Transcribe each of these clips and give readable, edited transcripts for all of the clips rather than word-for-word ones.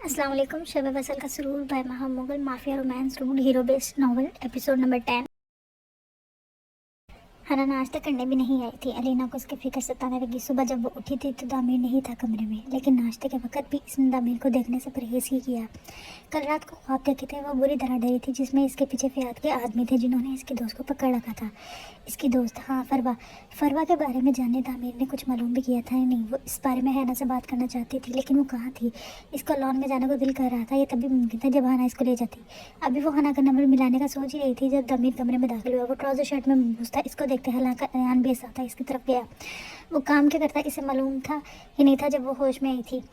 अस्सलाम वालेकुम। शब फसल का सुरूर by Mahamughal mafia romance rude hero based novel episode number 10। Hana नाश्ता करने भी नहीं आई थी। अलीना को उसकी फिक्र सताने लगी। सुबह जब वो उठी थी तो दामिर नहीं था कमरे में, लेकिन नाश्ते के वक्त भी इसने दामिर को देखने से परहेज ही किया। कल रात को ख्वाब देखे थे वो बुरी तरह डरी थी, जिसमें इसके पीछे फ़ियाद के आदमी थे जिन्होंने इसके दोस्त को पकड़ रखा था। इसकी दोस्त, हाँ फरवा के बारे में जानने दामिर ने कुछ मालूम भी किया था या नहीं। वो इस बारे में हैना से बात करना चाहती थी, लेकिन वो कहाँ थी। इसको लॉन में जाने को दिल कर रहा था। ये तभी मुमकिन था जब हना इसको ले जाती। अभी वो हना का नंबर मिलाने का सोच ही रही थी जब दामिर कमरे में दाखिल हुआ। वो ट्राउजर शर्ट में मबूस था। इसको देखते हालांकि अयान भी था इसकी तरफ गया। वो काम क्या करता इसे मालूम था ही नहीं था। जब वो होश में आई थी,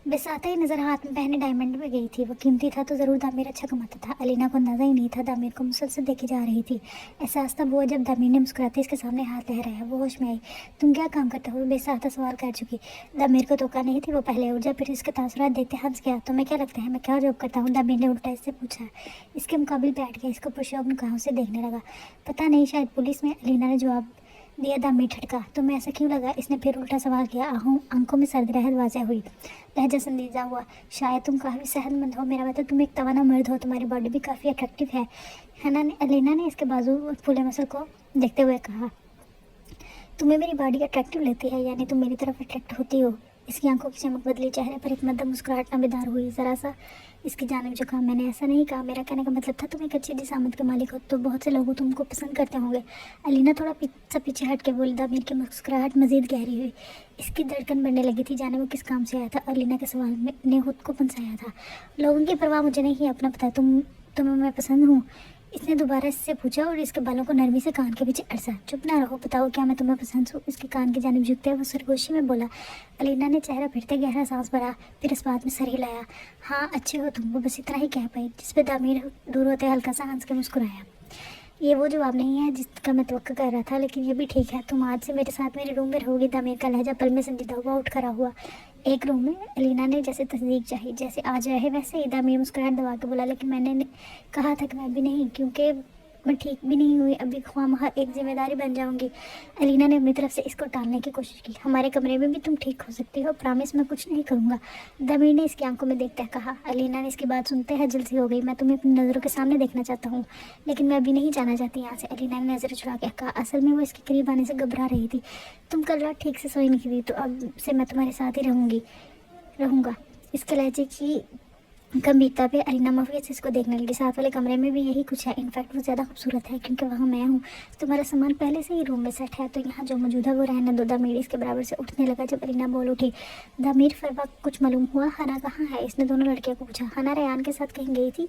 बेसाता ही नज़र हाथ में पहने डायमंड में गई थी। वो कीमती था तो ज़रूर दामिर अच्छा कमाता था। अलीना को अंदाज़ा ही नहीं था। दामिर को मुसलसल देखी जा रही थी। एहसास तब हुआ जब दामिर ने मुस्कुराते इसके सामने हाथ लहराया। वो होश में आई। तुम क्या काम करते हो? बेसाता सवाल कर चुकी। दामिर को तोका नहीं थी। वो पहले उठ जा, फिर इसके तासुरात देखते हंस गया। तुम्हें क्या लगता है मैं क्या जॉब करता हूँ? दामिर ने उल्टा इससे पूछा। इसके मुकाबले बैठ गया। इसको पुरशोभ निगाहों से देखने लगा। पता नहीं, शायद पुलिस में। अलीना ने जवाब दिया। दामिर ठटका। तुम्हें ऐसा क्यों लगा? इसने फिर उल्टा सवाल किया। आंखों में सर्द रहत वाज़ेह हुई। लहजा संजीदा हुआ। शायद तुम काफ़ी सेहतमंद हो। मेरा मतलब तुम एक तवाना मर्द हो। तुम्हारी बॉडी भी काफ़ी अट्रैक्टिव है। अलीना ने इसके बाजू और फूले मसल को देखते हुए कहा। तुम्हें मेरी बॉडी अट्रैक्टिव लगती है, यानी तुम मेरी तरफ अट्रैक्ट होती हो? इसकी आंखों की चमक बदली। चेहरे पर एक मध्यम मुस्कुराहट नमेदार हुई। ज़रा सा इसकी जानिब झुका। मैंने ऐसा नहीं कहा। मेरा कहने का मतलब था तुम एक अच्छी जिसामत के मालिक हो, तो बहुत से लोग तुमको पसंद करते होंगे। अलीना थोड़ा पीछे हट के बोली। दामिर की मुस्कुराहट मजीद गहरी हुई। इसकी धड़कन बढ़ने लगी थी। जाने वो किस काम से आया था। अलीना के सवाल में ने खुद को पंसाया था। लोगों की परवाह मुझे नहीं है, अपना पता। तुम्हें मैं पसंद हूँ? इसने दोबारा इससे पूछा और इसके बालों को नरमी से कान के पीछे अड़सा। चुप ना रहो, बताओ क्या मैं तुम्हें पसंद हूँ? इसके कान की जानिब झुकते हुए वो सरगोशी में बोला। अलीना ने चेहरा फिरते गहरा सांस भरा, फिर इस बात में सर हिलाया। हाँ, अच्छे हो तुम। वो बस इतना ही कह पाई, जिस पे दामिर दूर होते हल्का सा हंस के मुस्कुराया। ये वो जवाब नहीं है जिसका मैं तवक्को कर रहा था, लेकिन ये भी ठीक है। तुम आज से मेरे साथ मेरे रूम में रहोगी। दामिर का लहजा पल में संजीदा हुआ उठ खड़ा हुआ। एक रूम में? अलीना ने जैसे तस्दीक चाही। जैसे आज रहे वैसे ही। दामिर मुस्कुराहट दबा के बोला। लेकिन मैंने कहा था कि मैं भी नहीं, क्योंकि मैं ठीक भी नहीं हुई अभी। ख्वामखा एक जिम्मेदारी बन जाऊंगी। अलीना ने अपनी तरफ से इसको टालने की कोशिश की। हमारे कमरे में भी तुम ठीक हो सकती हो, प्रॉमिस मैं कुछ नहीं करूँगा। दामिर ने इसकी आंखों में देखते कहा। अलीना ने इसकी बात सुनते हैं जल्दी हो गई। मैं तुम्हें अपनी नज़रों के सामने देखना चाहता हूँ, लेकिन मैं अभी नहीं जाना चाहती यहाँ से। अलीना ने नज़र चुरा के कहा। असल में वो इसके करीब आने से घबरा रही थी। तुम कल रात ठीक से सोई नहीं थी, तो अब से मैं तुम्हारे साथ ही रहूँगा। इसके लहजे की गंभीरता पे अलीना मफियत से इसको देखने लगी। साथ वाले कमरे में भी यही कुछ है। इनफैक्ट वो ज़्यादा खूबसूरत है क्योंकि वहाँ मैं हूँ। तुम्हारा सामान पहले से ही रूम में सेट है, तो यहाँ जो मौजूद है वो रहने दो। दामिर इसके बराबर से उठने लगा जब अलीना बोल उठी। दामिर, फरवा कुछ मालूम हुआ? हना कहाँ है? इसने दोनों लड़कियों को पूछा। हना रेयान के साथ कहीं गई थी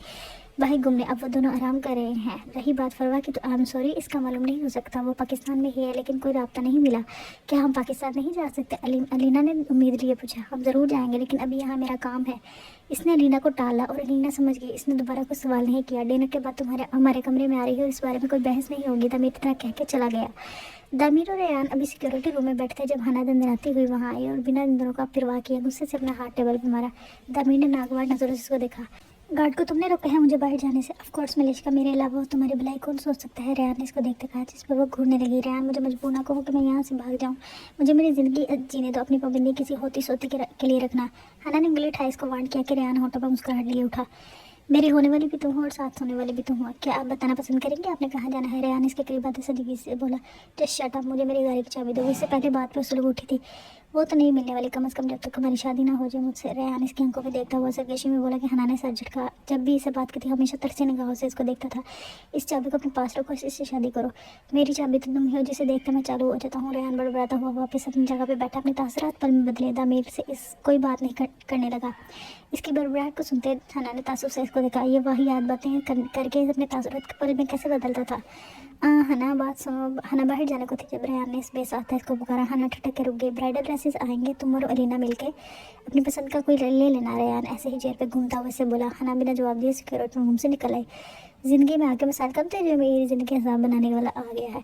भाई घूमने। अब वो दोनों आराम कर रहे हैं। रही बात फरवा की, तो आई एम सॉरी, इसका मालूम नहीं हो सकता। वो पाकिस्तान में ही है, लेकिन कोई राब्ता नहीं मिला। क्या हम पाकिस्तान नहीं जा सकते? अलीना ने उम्मीद लिए पूछा। हम ज़रूर जाएंगे, लेकिन अभी यहाँ मेरा काम है। इसने अलीना को टाला और अलीना समझ गई। इसने दोबारा कोई सवाल नहीं किया। डिनर के बाद हमारे कमरे में आ रही हो, इस बारे में कोई बहस नहीं होगी। दामिर इतना कह के चला गया। दामिर और रेयान अभी सिक्योरिटी रूम में बैठे थे जब हना दंदनाती हुई वहाँ आई और बिना इन दोनों का परवाह किया गुस्से से अपना हाथ टेबल पर मारा। दामिर ने नागवार नजरों से उसको देखा। गार्ड को तुमने रोका है मुझे बाहर जाने से? ऑफ कोर्स मलेशिका, मेरे अलावा वो तुम्हारी भलाई कौन सोच सकता है? रेयान ने इसको देखते कहा, जिस पर वो घूरने लगी। रेयान, मुझे मजबूर ना कहो कि मैं यहाँ से भाग जाऊँ। मुझे मेरी ज़िंदगी जीने दो। अपनी पाबंदी किसी होती सोती के लिए रखना। हना ने उंगली उठाई इसको वार्न किया कि रेयान होटल पर मुस्कुराहट लिए उठा। मेरी होने वाली भी तुम हो और साथ होने वाली भी तुम हो। क्या आप बताना पसंद करेंगे आपने कहाँ जाना है? रेयान इसके करीब आते सजीवी से बोला। जस्ट शट अप, मुझे मेरी गाड़ी की चाबी दो। इससे पहले बात पर सुलग उठी थी। वो तो नहीं मिलने वाली, कम से कम जब तक हमारी शादी ना हो जाए मुझसे। रेयान इसकी आंखों में देखता हुआ सरगोशी में बोला कि हना ने सर झटका। जब भी इसे बात की थी हमेशा तरसे निगाहों से इसको देखता था। इस चाबी को अपने पास रखो, इससे शादी करो। मेरी चाबी तो तुम ही हो जिसे देखते मैं चालू हो जाता हूँ। रेयान बड़बड़ाता हुआ वापस अपनी जगह पर बैठा। अपने तासुरात पल में बदले। दामिर से इस कोई बात नहीं करने लगा। इसकी बड़बड़ाहट को सुनते हना ने तासुब से इसको देखा। ये वही याद बातें करके अपने तासुरात के पल में कैसे बदलता था। हना, बात सुनो। हना बाहर जाने को थी जब रेयान ने इस बेसाता इसको पुकारा। हना ठटक के रुक गई। ब्राइडल ड्रेसेस आएंगे, तुम और अलीना मिलके अपनी पसंद का कोई ले लेना। रेयान ऐसे ही चेयर पे घूमता हुआ से बोला। हना बिना जवाब दिए सिक्योरिटी रूम से निकल आई। ज़िंदगी में आके मिसाल कब थे जो मेरी ज़िंदगी हिसाब बनाने वाला आ गया है।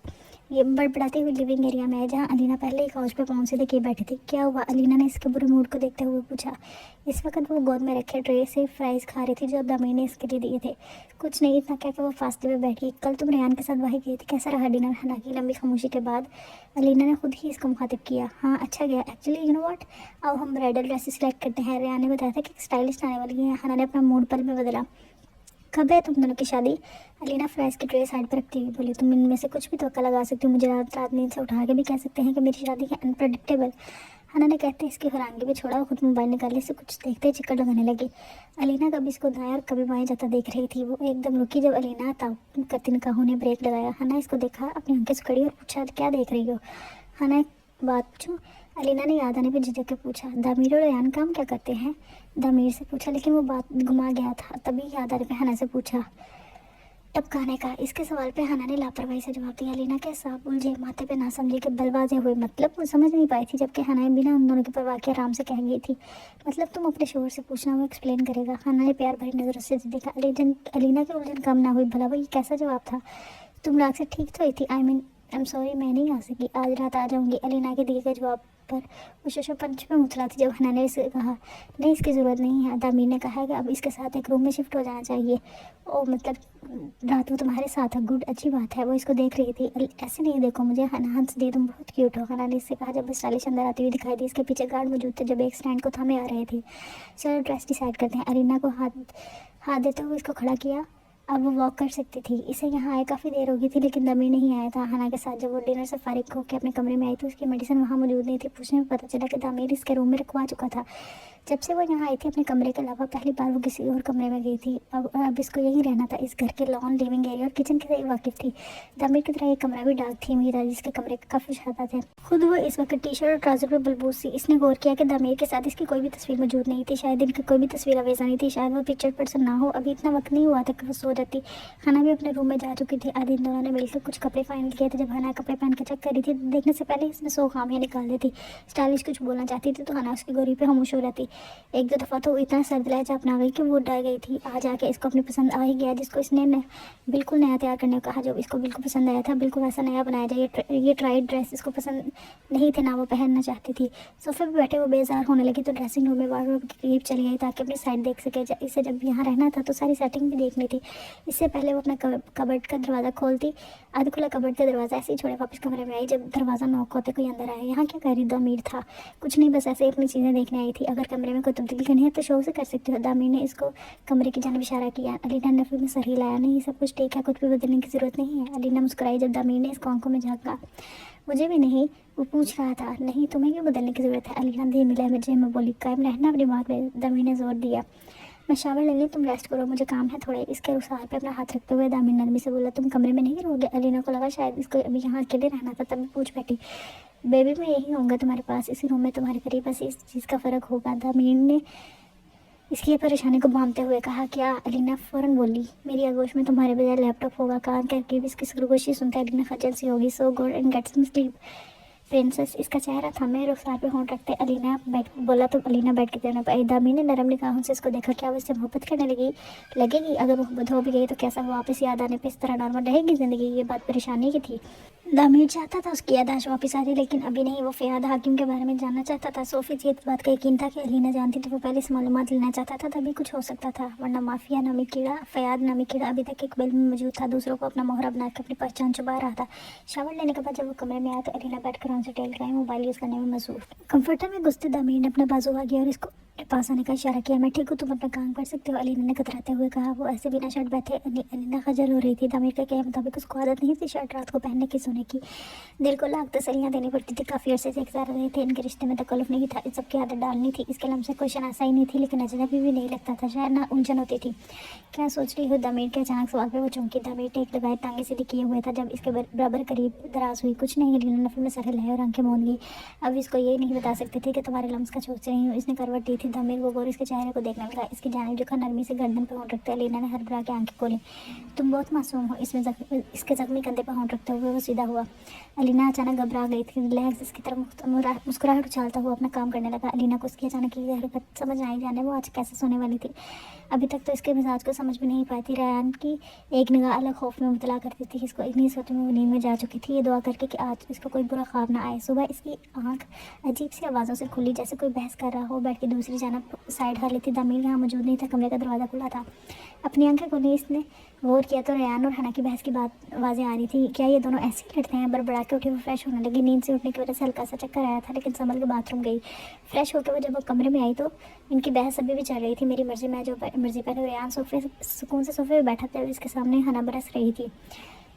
ये बड़बड़ाते हुए लिविंग एरिया में है जहाँ अलीना पहले ही काउच पे पाँव सीधे किए बैठी थी। क्या हुआ? अलीना ने इसके बुरे मूड को देखते हुए पूछा। इस वक्त वो गोद में रखे ट्रे से फ्राइज खा रही थी जो दामी ने इसके लिए दिए थे। कुछ नहीं, इतना क्या कि वो फासले में बैठ गई। कल तुम रेहान के साथ वही गई थी, कैसा रहा डिनर? हालांकि लंबी खामोशी के बाद अलीना ने खुद ही इसको मुखातिब किया। हाँ अच्छा गया। एक्चुअली यू नो व्हाट, अब हम ब्राइडल ड्रेसेस सिलेक्ट करते हैं। रेहान ने बताया था कि स्टाइलिश आने वाली है। हना ने अपना मूड पल में बदला। कब है तुम दोनों की शादी? अलीना फ्राइज की ट्रे साइड पर रखती हुई बोली। तुम इनमें से कुछ भी तवक्का लगा सकती हो। मुझे रात रात नींद से उठा के भी कह सकते हैं कि मेरी शादी है अनप्रडिक्टेबल। हना ने कहते इसकी हैरानगी भी छोड़ा और खुद मोबाइल निकालने से कुछ देखते ही चिक्कर लगाने लगी। अलीना कभी इसको दाएं और कभी बाएं जाता देख रही थी। वो एकदम रुकी जब अलीना ताउन करती निगाहों ने ब्रेक लगाया। हना इसको देखा, अपनी आंखें सुखड़ी और पूछा, क्या देख रही हो? हना, एक बात पूछूं? अलीना ने याद आने पर झिझक के पूछा। दामीर और रेहान काम क्या करते हैं? दामीर से पूछा, लेकिन वो बात घुमा गया था। तभी याद आने पर हना से पूछा, टपकाने का। इसके सवाल पे हना ने लापरवाही से जवाब दिया। अलीना के साफ उलझे माथे पे ना समझे के बलवाजे हुए। मतलब वो समझ नहीं पाई थी, जबकि हना बिना उन दोनों की परवाह के आराम से कह गई थी, मतलब तुम अपने शोहर से पूछना, वो एक्सप्लेन करेगा। हना ने प्यार भरी नजरों से देखा। अलीना की उलझन कम ना हुई। भला वो ये कैसा जवाब था? तुम रात से ठीक तो हुई थी? आई एम सॉरी, मैं नहीं आ सकी। आज रात आ जाऊंगी। अलीना के दिए गए जवाब पर वो शशोपंच में उछला थी जब हना ने इसे कहा, नहीं इसकी ज़रूरत नहीं है। दामीर ने कहा कि अब इसके साथ एक रूम में शिफ्ट हो जाना चाहिए। ओ मतलब रात वो तुम्हारे साथ है? गुड, अच्छी बात है। वो इसको देख रही थी। ऐसे नहीं देखो मुझे। हना हंस दी। तुम बहुत क्यूट हो। हना ने इससे कहा जब स्टाइलिश अंदर आती हुई दिखाई दी। इसके पीछे गार्ड मौजूद थे जब एक स्टैंड को थामे आ रहे थे। चलो ड्रेस डिसाइड करते हैं। अलीना को हाथ देते हुए इसको खड़ा किया। अब वो वॉक कर सकती थी। इसे यहाँ आए काफ़ी देर हो गई थी, लेकिन दमी नहीं आया था। हना के साथ जब वो डिनर से फारिग होकर अपने कमरे में आई तो उसकी मेडिसिन वहाँ मौजूद नहीं थी। पूछने में पता चला कि दामीर इसके रूम में रखवा चुका था। जब से वो यहाँ आई थी अपने कमरे के अलावा पहली बार वो किसी और कमरे में गई थी। अब इसको यहीं रहना था। इस घर के लॉन, लिविंग एरिया और किचन के सही वाकिफ थी। दामीर की तरह ये कमरा भी डार्क थीम ही था जिसके कमरे काफ़ी ज्यादा थे। खुद वो इस वक्त टी शर्ट और ट्राउजर पर बलबूस सी। इसने गौर किया कि दामीर के साथ इसकी कोई भी तस्वीर मौजूद नहीं थी। शायद इनकी कोई भी तस्वीर अवेजा नहीं थी। शायद वो पिक्चर पर्सन ना हो। अभी इतना वक्त नहीं हुआ था कि वो सो जाती। हना भी अपने रूम में जा चुकी थी। आज इन दोनों ने मिलकर कुछ कपड़े फाइनल किए थे। जब हना कपड़े पहन के चेक करी थी देखने से पहले इसने 100 खामियां निकाल दी थी। स्टाइलिश कुछ बोलना चाहती थी तो हना उसकी गोरी पे खामोश हो रहती। एक दो दफ़ा तो इतना सर्द लहजा अपना गई कि वो डर गई थी। आ जाके इसको अपनी पसंद आ ही गया जिसको इसने बिल्कुल नया तैयार करने को कहा। जो इसको बिल्कुल पसंद आया था बिल्कुल वैसा नया बनाया जाए। ये ट्राइड ड्रेस इसको पसंद नहीं थे ना वो पहनना चाहती थी। सोफे पे बैठे वो बेजार होने लगी तो ड्रेसिंग रूम में वार्डरोब के करीब चली गई ताकि अपनी साइड देख सके। इसे जब यहाँ रहना था तो सारी सेटिंग भी देखनी थी। इससे पहले वो अपना कबर्ड का दरवाज़ा खोलती। आधा खुला कबर्ड का दरवाज़ा ऐसे ही छोड़े वापस कमरे में आई। जब दरवाज़ा नॉक होते कोई अंदर आया। यहाँ क्या कर रही? दामीर था। कुछ नहीं, बस ऐसे अपनी चीज़ें देखने आई थी। अगर कमरे में कोई तब्दीली करनी है तो शौक से कर सकती हो। दामीर ने इसको कमरे की जानब इशारा किया। अलीना ने फिर में सर हिलाया। नहीं सब कुछ ठीक है, कुछ भी बदलने की ज़रूरत नहीं है। अलीना मुस्कुराई जब दामीर ने इसको आंखों में झांका। मुझे भी नहीं, वो पूछ रहा था। नहीं तुम्हें क्यों बदलने की ज़रूरत है? अलीना धीमी लहजे में बोली। कायम रहना अपनी बात में, दामीर ने जोर दिया। मैं शावर ले ली, तुम रेस्ट करो, मुझे काम है थोड़े। इसके रुसार पे अपना हाथ रखते हुए दामिन नरमी से बोला, तुम कमरे में नहीं रहोगे? अलीना को लगा शायद इसको अभी यहाँ अकेले रहना था, तभी पूछ बैठी। बेबी मैं यही होऊंगा तुम्हारे पास, इसी रूम में तुम्हारे करीब, बस इस चीज़ का फ़र्क होगा। दामिन ने इसकी परेशानी को भांपते हुए कहा। क्या? अलीना फ़ौरन बोली। मेरी आगोश में तुम्हारे बजाय लैपटॉप होगा। कान करके इसकी सरगोशी सुनते अलीना खजल सी होगी। So good and get some sleep princess. इसका चेहरा था। मैं रुखसार पे होंठ रखते अलीना बैठ बोला तो अलीना बैठ के देने पर दामी ने नरम निगाहों से इसको देखा। क्या वो इससे मोहब्बत करने लगेगी? अगर मोहब्बत हो भी गई तो कैसा वापस याद आने पे इस तरह नॉर्मल रहेगी ज़िंदगी? ये बात परेशानी की थी। दामिर चाहता था उसकी यादाश्त वापस आ जाए, लेकिन अभी नहीं। वो फ़याद हाकिम के बारे में जानना चाहता था। सोफ़ी जी इस बात का यकीन था कि अलीना जानती थी। वो पहले से मालूमात लेना चाहता था, तभी कुछ हो सकता था। वरना माफिया नामी कीड़ा, फ़याद नामी कीड़ा अभी तक एक बिल में मौजूद था। दूसरों को अपना मोहरा बना के अपनी पहचान छुपा रहा था। शावर लेने के बाद जब वो कमरे में आया तो अलीना बैठ कर उनसे टेल गई, मोबाइल यूज़ करने में मसरूफ। कंफर्टर में घुसते दामिर ने अपना बाजू आ गया और इसको पास आने का इशारा किया। मैं ठीक हूँ, तुम अपना काम कर सकते हो, अलीना ने कतराते हुए कहा। वो ऐसे बिना शर्ट बैठे। अलीना खजल हो रही थी। दामिर के कहे मुताबिक उसको आदत नहीं थी शर्ट रात को पहनने की, सोने की। दिल को लाख तसलियाँ देनी पड़ती थी। काफ़ी अर्से से एक साथ रहे थे। इनके रिश्ते में तकल्लुफ़ नहीं था। इस सब की आदत डालनी थी। इसके लम्ब से कोई शनासा ही नहीं थी, लेकिन अजनबी भी नहीं लगता था। शायद ना उलझन होती थी। क्या सोच रही हो? दामिर के अचानक सवाल पर वो चौंकी। दामिर टेक लगाए टांगे सीधी किए हुए था जब इसके बराबर करीब दराज हुई। कुछ नहीं, अलीना नफे में सर हिलाए और आंखें मूंद गई। अब इसको ये नहीं बता सकते थे कि तुम्हारे लम्स का सोच रही हूँ। इसने करवट दी थी थी। दामिर वो गौर इसके चेहरे को देखने लगा। इसकी जानिब जो नरमी से गर्दन पर होंठ रखते अलीना ने हड़बड़ा के आंखें खोली। तुम बहुत मासूम हो, इसके जख्मी कंधे पर होंठ रखते हुए वो सीधा हुआ। अलीना अचानक घबरा गई थी। रिलैक्स इसकी तरफ मुस्कुराहट उछालता हुआ अपना काम करने लगा। अलीना को उसकी अचानक की हरकत समझ आई, जाने वो आज कैसे सोने वाली थी। अभी तक तो इसके मिजाज को समझ भी नहीं पाई थी। रेयान की एक निगाह अलग खौफ में मुबतला करती थी। इसको इतनी सोच में वो नींद में जा चुकी थी, ये दुआ करके कि आज इसको कोई बुरा ख्वाब ना आए। सुबह इसकी आंख अजीब सी आवाज़ों से खुली, जैसे कोई बहस कर रहा हो। बेड की दूसरी जानब साइड हर लेती दामिर यहाँ मौजूद नहीं था। कमरे का दरवाज़ा खुला था। अपनी आंखें खोली इसने गौर किया तो रेयान और हना की बहस की बात आवाज़ें आ रही थी। क्या ये दोनों ऐसे ही लड़ते हैं? बड़बड़ा के उठी वो फ्रेश होने लगी। नींद से उठने की वजह से हल्का सा चक्कर आया था, लेकिन संभल के बाथरूम गई। फ्रेश होकर वो जब वो कमरे में आई तो इनकी बहस अभी भी चल रही थी। मेरी मर्जी, मैं जो मर्जी पहले। रेयान सुकून से सोफे पर बैठा था, इसके सामने हना बरस रही थी।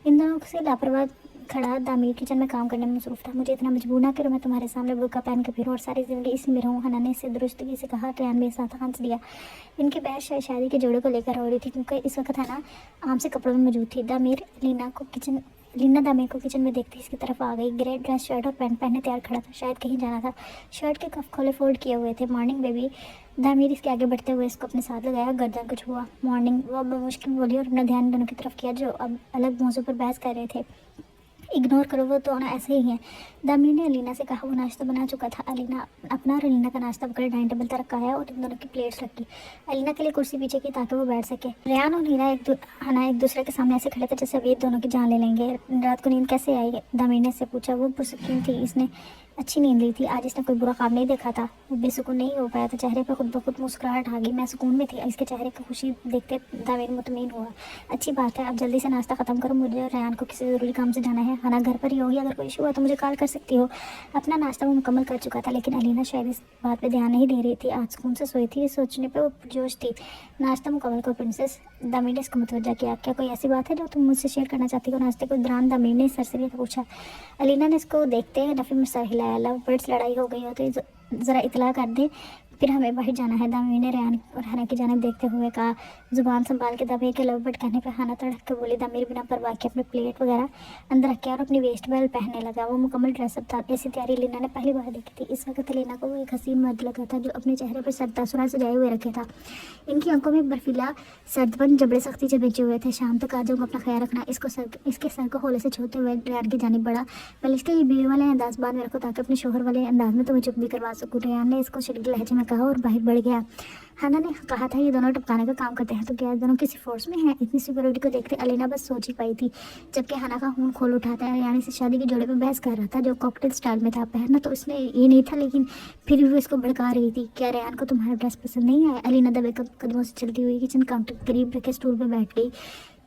इन दोनों से लापरवाह खड़ा दामिर किचन में काम करने में मसरूफ था। मुझे इतना मजबूर ना करो, मैं तुम्हारे सामने बुर्का पहन के फिरूं और सारी ज़िंदगी इसी में रहूं। हना ने इससे दुरुस्तगी से कहा। रेयान भी साथ हंस दिया। इनकी बहस शादी के जोड़े को लेकर हो रही थी, क्योंकि इस वक्त हना आम से कपड़ों में मौजूद थी। लीना दामिर को किचन में देखती इसकी तरफ आ गई। ग्रे ड्रेस, शर्ट और पैंट पहने तैयार खड़ा था, शायद कहीं जाना था। शर्ट के कफ खोले फोल्ड किए हुए थे। Morning baby. दामिर इसके आगे बढ़ते हुए इसको अपने साथ लगाया, गर्दन को छुआ। मॉर्निंग वो मुश्किल बोली और अपना ध्यान दोनों की तरफ किया जो अब अलग मौजू पर बहस कर रहे थे। इग्नोर करो, वो दोनों ऐसे ही हैं। दामिर ने अलीना से कहा। वो नाश्ता बना चुका था। अलीना अपना और अलीना का नाश्ता पकड़ डाइनिंग टेबल तक आया और इन दोनों की प्लेट्स रखी। अलीना के लिए कुर्सी पीछे की ताकि वो बैठ सके। रेयान और हना एक दूसरे के सामने ऐसे खड़े थे जैसे अभी दोनों की जान ले लेंगे। रात को नींद कैसे आई? दामिर ने इससे पूछा। वो पुरसुकून थी, इसने अच्छी नींद ली थी। आज इसने कोई बुरा ख्वाब नहीं देखा था। वो बेसुकून नहीं हो पाया था। चेहरे पर खुद ब खुद मुस्कुराहट आ गई। मैं सुकून में थी। इसके चेहरे की खुशी देखते दामिर मुतमईन हुआ। अच्छी बात है, अब जल्दी से नाश्ता ख़त्म करो, मुझे और रेयान को किसी ज़रूरी काम से जाना है। हना घर पर ही होगी, अगर कोई इशू हुआ तो मुझे कॉल कर सकती हो। अपना नाश्ता वो मुकम्मल कर चुका था, लेकिन अलीना शायद इस बात पर ध्यान नहीं दे रही थी। आज सुकून से सोई थी, इस सोचने पर वो पुरजोश थी। नाश्ता मुकम्मल करो प्रिंसेस, दामिर ने इसको मुतवज्जा किया। क्या कोई ऐसी बात है जो तुम मुझसे शेयर करना चाहती हो? नाश्ते के दौरान दामिर ने सरसरियत पूछा। अलीना ने इसको देखते नफ़ी में सर हिलाया। लव बर्ड्स लड़ाई हो गई हो तो ज़रा इतला कर दे, फिर हमें बाहर जाना है। दामिर ने रेयान और हना की जानिब देखते हुए कहा। जुबान संभाल के दामिर के लव बर्ड कहने पर हना तड़क के बोली। दामिर बिना परवाह के अपने प्लेट वगैरह अंदर रख के और अपनी वेस्ट बेल्ट पहनने लगा। वो मुकम्मल ड्रेसअप था। ऐसी तैयारी लीना ने पहली बार देखी थी। इस वक्त लीना को वो एक हसीन मर्द लगा था जो अपने चेहरे पर सर्द तासुरात सजाए हुए रखे था। इनकी आंखों में बर्फीला सर्दपन जबड़े सख्ती से बेचे हुए थे। शाम तक आ जाऊँगा, अपना ख्याल रखना। इसके सर को होले से छोड़ते हुए रेयान की जानिब बढ़ा। पहले इसके ये बीवी वाले अंदाज बाद में रखो ताकि अपने शोहर वाले अंदाज में तुम्हें चुप भी करवा सकूँ। रेयान ने इसको शरीक लहजे में कहा और बाहर बढ़ गया। हना ने कहा था ये दोनों टपकाने का काम करते हैं, तो क्या दोनों किसी फोर्स में हैं? इतनी सिक्योरिटी को देखते अलीना बस सोच ही पाई थी, जबकि हना का खून खोल उठाता है। यानी से शादी के जोड़े पे बहस कर रहा था जो कॉकटेल स्टाइल में था। पहनना तो इसने ये नहीं था, लेकिन फिर भी वो इसको भड़का रही थी। क्या रेयान को तुम्हारा ड्रेस पसंद नहीं आया? अलीना दबे कदमों से चलती हुई किचन काउंटर के करीब रखे स्टूल पर बैठ गई।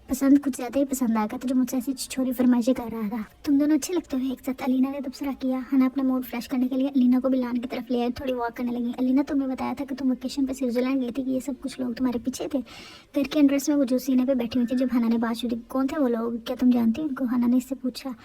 पसंद कुछ ज़्यादा ही पसंद आया था जो मुझसे ऐसी छोरी फरमाइशी कर रहा था। तुम दोनों अच्छे लगते हो एक साथ, अलीना ने तबसरा किया। हना अपना मूड फ्रेश करने के लिए अलीना को भी लान की तरफ ले आई। थोड़ी वॉक करने लगी। अलीना, तुमने बताया था कि तुम वेकेशन पे स्विट्जरलैंड गई थी, कि ये सब कुछ लोग तुम्हारे पीछे थे। घर के एंट्रेंस में वो जो सीने पे बैठी हुई थी जब हना ने बात शुरू की। कौन थे वो लोग? क्या तुम जानती हो उनको? हना ने इससे पूछा।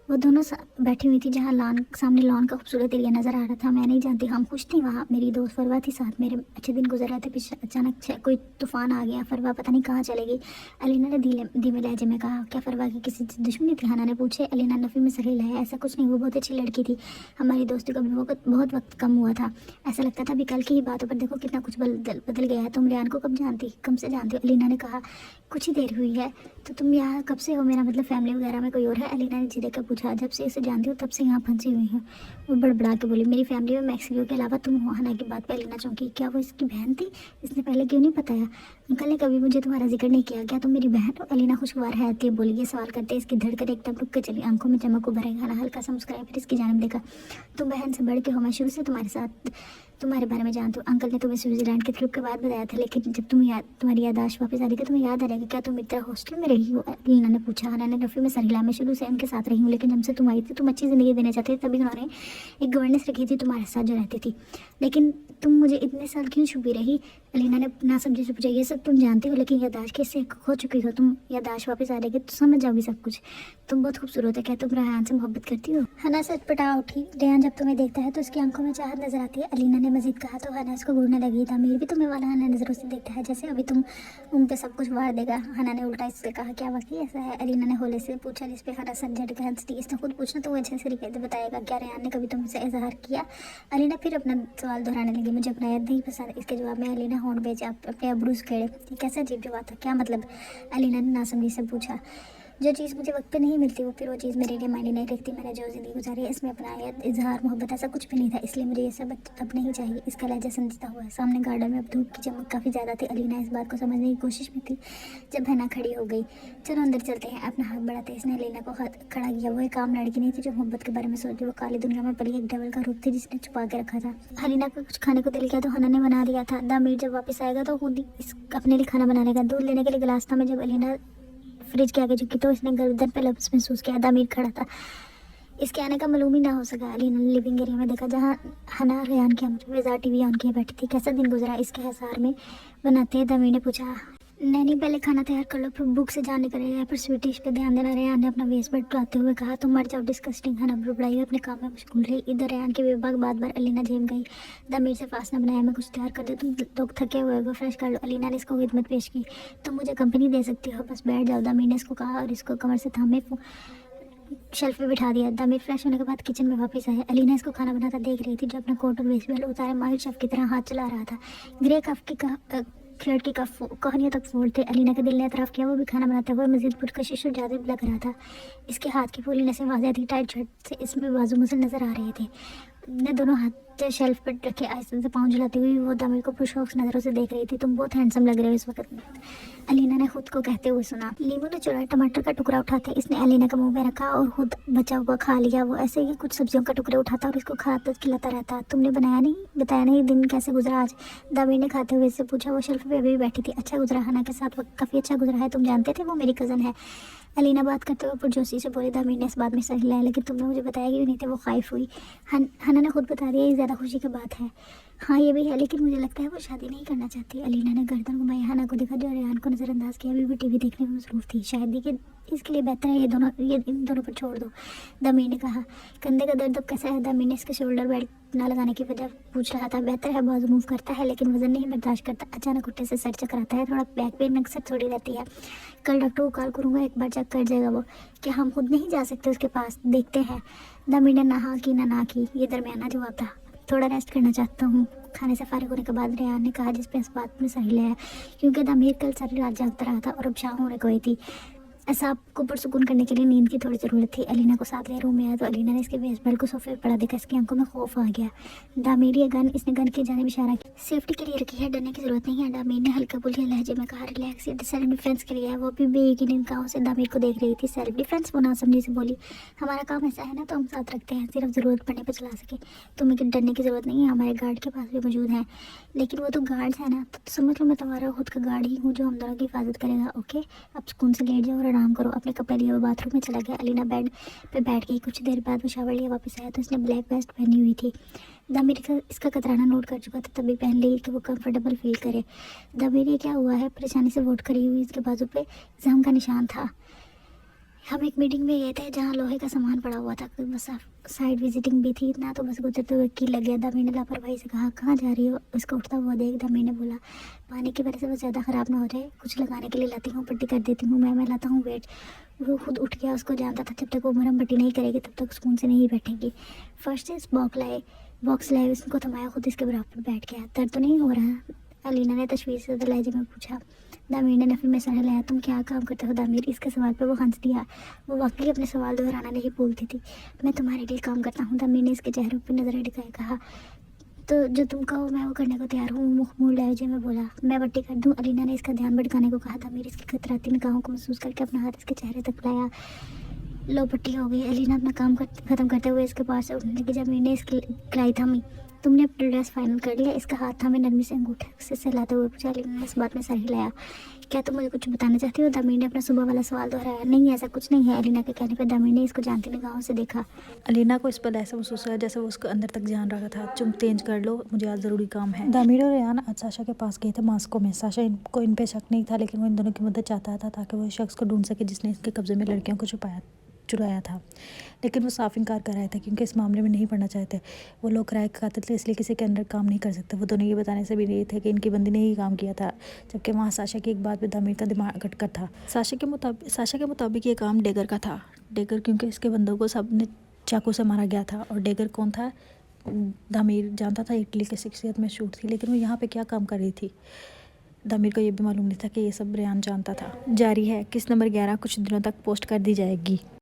वो दोनों बैठी हुई थी जहाँ सामने लॉन का खूबसूरत एरिया नज़र आ रहा था। मैं नहीं जानती, हम खुश थी वहाँ। मेरी दोस्त फरवा थी साथ, मेरे अच्छे दिन गुजर रहे थे। पीछे अचानक कोई तूफान आ गया, फरवा पता नहीं कहाँ चलेगी। अलीना ने धीमे लहजे में कहा। क्या फरवा की किसी से दुश्मनी थी? हना ने पूछे। अलीना नफ़ी में सर हिलाया। ऐसा कुछ नहीं, वो बहुत अच्छी लड़की थी। हमारी दोस्ती को भी बहुत वक्त कम हुआ था। ऐसा लगता था अभी कल की ही बातों पर देखो कितना कुछ बदल गया है। तुम रेयान को कब से जानती हो? अलीना ने कहा। कुछ ही देर हुई है। तो तुम यहाँ कब से हो? मेरा मतलब फैमिली वगैरह में कोई और है? अलीना ने जिदे कर पूछा। जब से इसे जानती हो तब से यहाँ फंसी हुई हूँ। वो बड़बड़ा के बोली। मेरी फैमिली में मैक्सिको के अलावा तुम हो? हना की बात पर अलीना चौंकी। क्या वो इसकी बहन थी? इसने पहले क्यों नहीं बताया? अंकल ने कभी मुझे तुम्हारा जिक्र नहीं किया। क्या तुम मेरी बहन हो? अलीना खुशगवार है आती बोली। ये सवाल करते इसकी धड़कन एकदम रुक के चली। आंखों में चमक उभरेगा। हना हल्का सा मुस्कुराया, फिर इसकी जानिब देखा। तुम बहन से बढ़ के हो। मैं शुरू से तुम्हारे साथ तुम्हारे बारे में जानती हूँ। अंकल ने तुम्हें स्विट्जरलैंड के ट्रिप के बाद बताया था, लेकिन जब तुम्हारी याददाश्त वापस आ रही थी तुम्हें याद आ रहेगा। क्या तुम इतना हॉस्टल में रही हो? अलीना ने पूछा। हना ने नफ़ी में सर हिलाया। मैं शुरू से उनके साथ रही हूँ, लेकिन जब से तुम आई थी तुम अच्छी ज़िंदगी देना चाहते थे, तभी उन्होंने एक गवर्नेंस रखी थी तुम्हारे साथ जो रहती थी। लेकिन तुम मुझे इतने साल क्यों छुपी रही? अलीना ने ना समझे से पूछा। ये सब तुम जानती हो, लेकिन यादाश्त किससे खो चुकी हो तुम। यादाश्त वापस आ जाएगी तो समझ जाओगी सब कुछ। तुम बहुत खूबसूरत है। क्या तुम रेहान से मोहब्बत करती हो? हना सटपटा उठी। रेहान जब तुम्हें देखता है तो उसकी आंखों में चाहत नजर आती है, अलीना ने मजीद कहा तो हना इसको घूरने लगी। तामीर भी तुम्हें वाला हना नजरों से देखता है जैसे अभी तुम उन पे सब कुछ वार देगा। हना ने उल्टा इससे कहा, क्या वाकई ऐसा है? अलीना ने होले से पूछा, जिस पे हना सर झटक हंसती। इसने खुद पूछना तो वो अच्छे से बताएगा। क्या रेहान ने कभी तुमसे इजहार किया? अलीना फिर अपना सवाल दोहराने लगी। मुझे अपना याद नहीं पसंद। इसके जवाब में अलीना होंठ बेचे अपने अबरूज खेड़े। ये कैसा अजीब जवाब था? क्या मतलब? अलीना ने नासमझी से पूछा। जो चीज़ मुझे वक्त पे नहीं मिलती वो फिर वो चीज़ मेरे लिए मायने नहीं रखती। मैंने जो ज़िंदगी गुजारी है इसमें अपना याद इजहार मोहब्बत ऐसा कुछ भी नहीं था, इसलिए मुझे ये सब अब नहीं चाहिए। इसका लहजा संजीदा हुआ। सामने गार्डन में अब धूप की चमक काफ़ी ज़्यादा थी। अलीना इस बात को समझने की कोशिश में थी जब हना खड़ी हो गई। चलो अंदर चलते हैं। अपना हाथ बढ़ाते इसने अलीना को खड़ा किया। वो एक आम लड़की नहीं थी जो मोहब्बत के बारे में सोचती। वो काली दुनिया में पली एक डबल का रूप थी जिसने छुपा के रखा था। अलीना को कुछ खाने को दिल किया तो हना ने बना दिया था। दामीर जब वापस आएगा तो खुद अपने लिए खाना बनाने का दूध लेने के लिए गिलास था। मैं जब अलीना फ्रिज के आगे झुकी तो इसने गर्दन पे लफ्ज़ महसूस किया। दामीर खड़ा था। इसके आने का मालूम ही ना हो सका। अलीना ने लिविंग एरिया में देखा जहाँ हना रेहान की अमर टीवी ऑन किए बैठी थी। कैसा दिन गुजरा इसके हिसार में बनाते हैं? दामीर ने पूछा। नैनी पहले खाना तैयार कर लो, फिर भूख से जान निकलेगा। पर स्वीटिश पे ध्यान देना। रेहान ने अपना वेस्ट बेड उठाते हुए कहा। तुम मर जाओ डिस्कस्टिंग। हना बुड़बुड़ाई अपने काम में मशगूल रही। इधर रेहान के विभाग बार बार अलीना झेम गई। दामीर से फासला बनाया। मैं कुछ तैयार कर दे, तुम लोग थके हुए हो, फ्रेश कर लो। अलीना ने इसको खिदमत पेश की। तुम मुझे कंपनी दे सकती हो, बस बैठ जाओ। दामीर ने इसको कहा और इसको कमर से थामे शेल्फ पे बिठा दिया। दामीर फ्रेश होने के बाद किचन में वापस आया। अलीना इसको खाना बनाता देख रही थी जो अपना कोट और वेस्ट बेल्ट उतारे माहिर शेफ की तरह हाथ चला रहा था। ग्रे कफ की खेड़ की कहानियों तक फोड़ थे। अलीना के दिल ने एतराफ़ किया। वो भी खाना बनाते हुए मजीद पुरकशिश और ज़्यादा लग रहा था। इसके हाथ की फूली नसें वाज़ेह थी। टाइट शर्ट से इसमें बाजू मुसल नजर आ रहे थे। ने दोनों हाथ शेल्फ पर रखे आहिस्ते से पाँव झुलाती हुई वो दामीर को पुरशौक नज़रों से देख रही थी। तुम बहुत हैंडसम लग रहे हो इस वक्त, अलीना ने खुद को कहते हुए सुना। नींबू ने चुरा टमाटर का टुकड़ा उठाते इसने अलीना के मुंह में रखा और खुद बचा हुआ खा लिया। वो ऐसे ही कुछ सब्जियों का टुकड़े उठाता और इसको खाता खिलाता रहता। तुमने बताया नहीं दिन कैसे गुजरा आज? दामीर ने खाते हुए इससे पूछा। वो शेल्फ पे अभी बैठी थी। अच्छा गुजरा। हना के साथ वक्त काफ़ी अच्छा गुजरा है। तुम जानते थे वो मेरी कज़न है? अलीना बात करते हुए पुरजोशी से बोली। दामीर ने इस बात में सही लिया, लेकिन तुमने मुझे बताया कि नहीं थे। वो खाइफ हुई। हना ने खुद बता दिया। ये ज़्यादा खुशी की बात है। हाँ ये भी है, लेकिन मुझे लगता है वो शादी नहीं करना चाहती। अलीना ने गर्दन घुमाई। हना को देखा जो रेहान को नज़रअंदाज किया। अभी भी टीवी देखने में मसरूफ थी। शादी के इसके लिए बेहतर है ये इन दोनों पर छोड़ दो। दामीर ने कहा। कंधे का दर्द अब कैसा है? दामीर ने इसके शोल्डर बेल्ट ना लगाने की वजह पूछ रहा था। बेहतर है, बाजू मूव करता है लेकिन वजन नहीं बर्दाश्त करता। अचानक उठने से सर चकराता है। थोड़ा बैक पेन अक्सर थोड़ी रहती है। कल डॉक्टर को कॉल करूँगा, एक बार चेक कर जाएगा वो। क्या हम खुद नहीं जा सकते उसके पास? देखते हैं। दामीर ने ना की ना की ये दरमियाना जवाब था। थोड़ा रेस्ट करना चाहता हूँ। खाने से फारिग होने के बाद रेहान ने कहा, जिस पे इस बात में सही है क्योंकि दामीर कल सारी रात जागता रहा था और अब शाम होने को ही थी। ऐसा आपको पुरसुकून करने के लिए नींद की थोड़ी ज़रूरत थी। अलीना को साथ ले रूम में आया तो अलीना ने इसके वेस्ट बेल्ट को सोफे पर पड़ा देखा। इसकी आंखों में खौफ आ गया। दामीर ये गन, इसने गन की जानिब इशारा किया। सेफ्टी के लिए रखी है, डरने की जरूरत नहीं है। दामीर ने हल्का बुलके लहजे में कहा। रिलैक्स, ये सेल्फ डिफेंस के लिए है। वो भी बेयकीनी निगाहों से दामीर को देख रही थी। Self defence? वो नासमझी से बोली। हमारा काम ऐसा है ना तो हम साथ रखते हैं, सिर्फ ज़रूरत पड़ने पर चला सके। तुम्हें डरने की ज़रूरत नहीं है, हमारे गार्ड के पास भी मौजूद हैं। लेकिन वो तो गार्ड्स है ना, तो समझ लो मैं तुम्हारा खुद का गार्ड ही हूँ जो हम दोनों की हिफाजत करेगा। ओके, अब सुकून से लेट जाओ और आराम करो। अपने कपड़े लिए वो बाथरूम में चला गया। अलीना बेड पे बैठ गई। कुछ देर बाद वो शावर लिया वापस आया तो इसने ब्लैक वेस्ट पहनी हुई थी। दामीर इसका कतराना नोट कर चुका था, तभी पहन ली कि वो कंफर्टेबल फील करे। दामीर ये क्या हुआ है? परेशानी से वोट करी हुई इसके बाजू पे जख्म का निशान था। हम एक मीटिंग में गए थे जहाँ लोहे का सामान पड़ा हुआ था। बस साइड विजिटिंग भी थी ना, तो बस गुजरते हुए की लग गया। दामीर ने लापरवाही से कहा। कहाँ जा रही हो? उसको उठता हुआ देख दामीर ने बोला, पानी की वजह से वो ज़्यादा ख़राब ना हो जाए, कुछ लगाने के लिए लाती हूँ, पट्टी कर देती हूँ। मैं लाता हूँ वेट। वो खुद उठ गया। उसको जानता था जब तक वो मरहम पट्टी नहीं करेगी तब तक सुकून से नहीं बैठेगी। फर्स्ट से बॉक्स लाए उसको थमाया, खुद इसके बराबर बैठ गया। दर्द तो नहीं हो रहा? अलीना ने तशवीश से लहजे में पूछा। दामीर ने नफी में सर हिलाया। तुम क्या काम करते हो दामीर? इसके सवाल पे वो हंस दिया। वो वाकई अपने सवाल दोहराना नहीं भूलती थी। मैं तुम्हारे लिए काम करता हूँ। दामीर ने इसके चेहरे पर नजर टिकाए कहा। तो जो तुम कहो मैं वो करने को तैयार हूँ। मुख मोड़ लहजे में बोला। मैं पट्टी कर दूँ? अलीना ने इसका ध्यान भटकाने को कहा। दामीर इसकी कतराती निगाहों को महसूस करके अपना हाथ इसके चेहरे तक लाया। लो पट्टी हो गई। अलीना अपना काम खत्म करते हुए इसके पास से उठने लगी। जब मैंने इसकी कलाई थमी तुमने अपना ड्रेस फाइनल कर लिया? इसका हाथ हमें नरमी से अंगूठे से सहलाते हुए पूछा। अलीना ने इस बात में सर हिलाया। क्या तुम मुझे कुछ बताना चाहती हो? दामिर ने अपना सुबह वाला सवाल दोहराया। नहीं, ऐसा कुछ नहीं है। अलीना के कहने पर दामिर ने इसको जानती निगाहों से देखा। अलीना को इस पर ऐसा महसूस हुआ जैसे वो उसको अंदर तक जान रहा था। चुप तेज कर लो, मुझे आज ज़रूरी काम है। दामिर और रेहान आज साशा के पास गए थे मास्को में। साशा इनको इन पे शक नहीं था, लेकिन वो इन दोनों की मदद चाहता था ताकि वो इस शख्स को ढूंढ सके जिसने इसके कब्जे में लड़कियों को चुराया था। लेकिन वो साफ इनकार कर रहे थे क्योंकि इस मामले में नहीं पड़ना चाहते। वो लोग किराए के कातिल थे, इसलिए किसी के अंडर काम नहीं कर सकते। वो दोनों ये बताने से भी नहीं थे कि इनकी बंदी ने ही काम किया था, जबकि वहाँ साशा की एक बात पे दामिर का दिमाग अटकर था। साशा के मुताबिक ये काम डेगर का था। डेगर क्योंकि इसके बंदों को सब ने चाकू से मारा गया था। और डेगर कौन था? दामिर जानता था, इटली की शख्सियत में शूट थी, लेकिन वो यहाँ पे क्या काम कर रही थी? दामिर को ये भी मालूम नहीं था कि ये सब रेहान जानता था। जारी है। किस नंबर 11 कुछ दिनों तक पोस्ट कर दी जाएगी।